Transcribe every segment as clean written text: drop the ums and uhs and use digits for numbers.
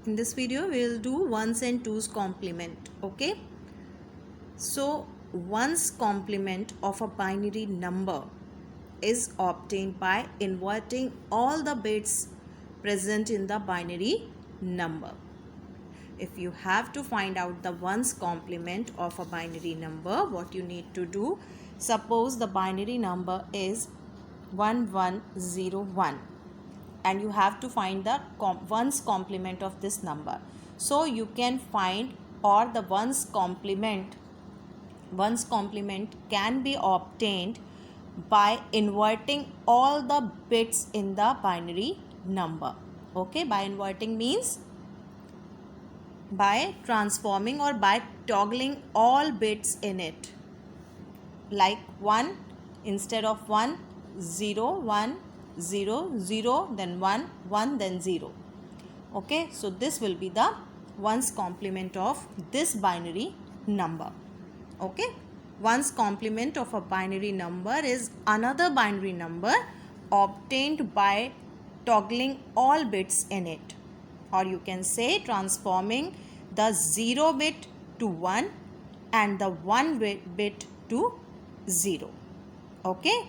In this video we will do ones and twos complement. Okay, so ones complement of a binary number is obtained by inverting all the bits present in the binary number. If you have to find out the ones complement of a binary number, what you need to do, suppose the binary number is 1101 and you have to find the ones complement of this number. So you can find, or the ones complement can be obtained by inverting all the bits in the binary number. Okay, by inverting means by transforming or by toggling all bits in it, like 1 instead of 1, 0, 1, 0, 0, then 1, 1, then 0. Okay, so this will be the ones complement of this binary number. Okay, ones complement of a binary number is another binary number obtained by toggling all bits in it, or you can say transforming the 0 bit to 1 and the 1 bit to 0. Okay,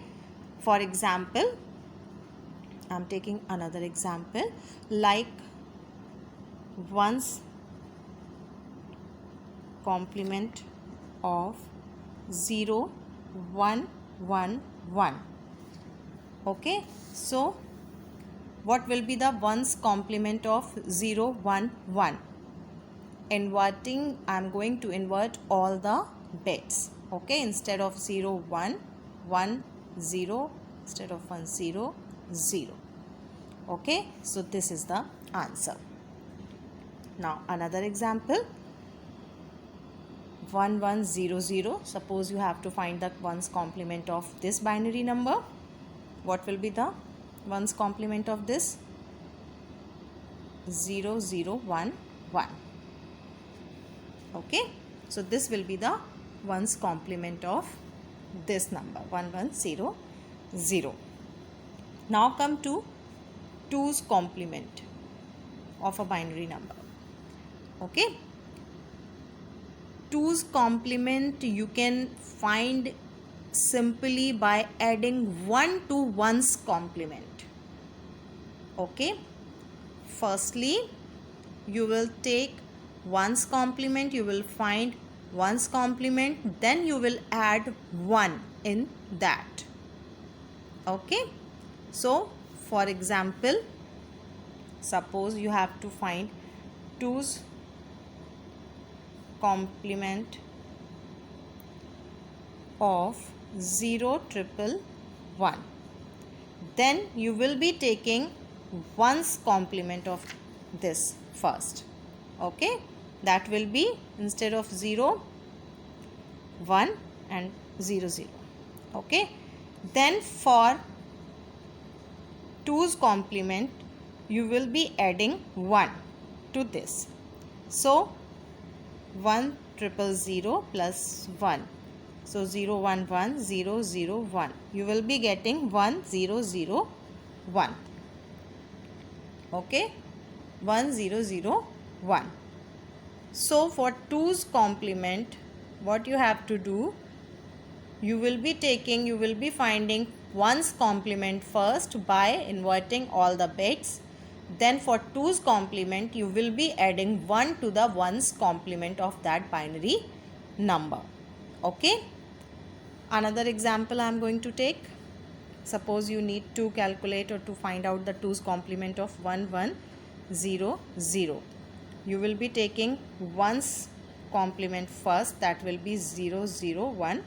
for example, I am taking another example like ones complement of 0, 1, 1, 1. Okay, so what will be the ones complement of 0, 1, 1? Inverting, I am going to invert all the bits. Okay, instead of 0, 1, 1, 0, instead of 1, 0, 0. Okay, so this is the answer. Now another example, 1100. Suppose you have to find the ones complement of this binary number. What will be the ones complement of this? 0011. Okay, so this will be the ones complement of this number 1100. Now come to twos complement of a binary number. Okay, twos complement you can find simply by adding 1 to ones complement. Okay, firstly you will take ones complement, you will find ones complement, then you will add 1 in that. Okay, so for example, suppose you have to find twos complement of 0111, then you will be taking ones complement of this first. Okay, that will be instead of 0, 1 and 0, 0. Okay, then for twos complement you will be adding 1 to this. So 1000 plus 1, so 011 001, you will be getting 1001. Okay, 1001. So for twos complement, what you have to do, you will be finding ones complement first by inverting all the bits. Then for twos complement you will be adding 1 to the ones complement of that binary number. Okay, another example I am going to take. Suppose you need to calculate or to find out the twos complement of 1100. You will be taking ones complement first, that will be 0011.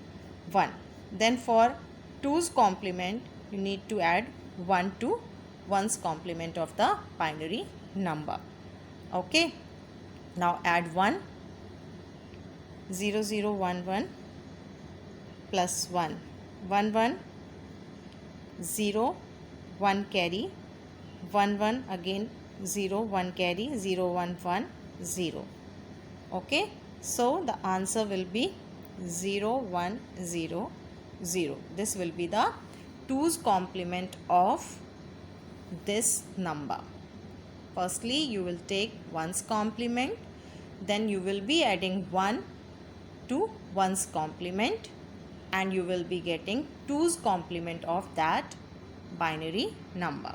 Then for twos complement you need to add 1 to ones complement of the binary number. Okay, now add 1, 0011 plus 1, 11, 0, 1 carry, 11 again, 0, 1 carry, 011 0. Okay, so the answer will be 0100. This will be the twos complement of this number. Firstly, you will take 1's complement, then you will be adding 1 to 1's complement, and you will be getting 2's complement of that binary number.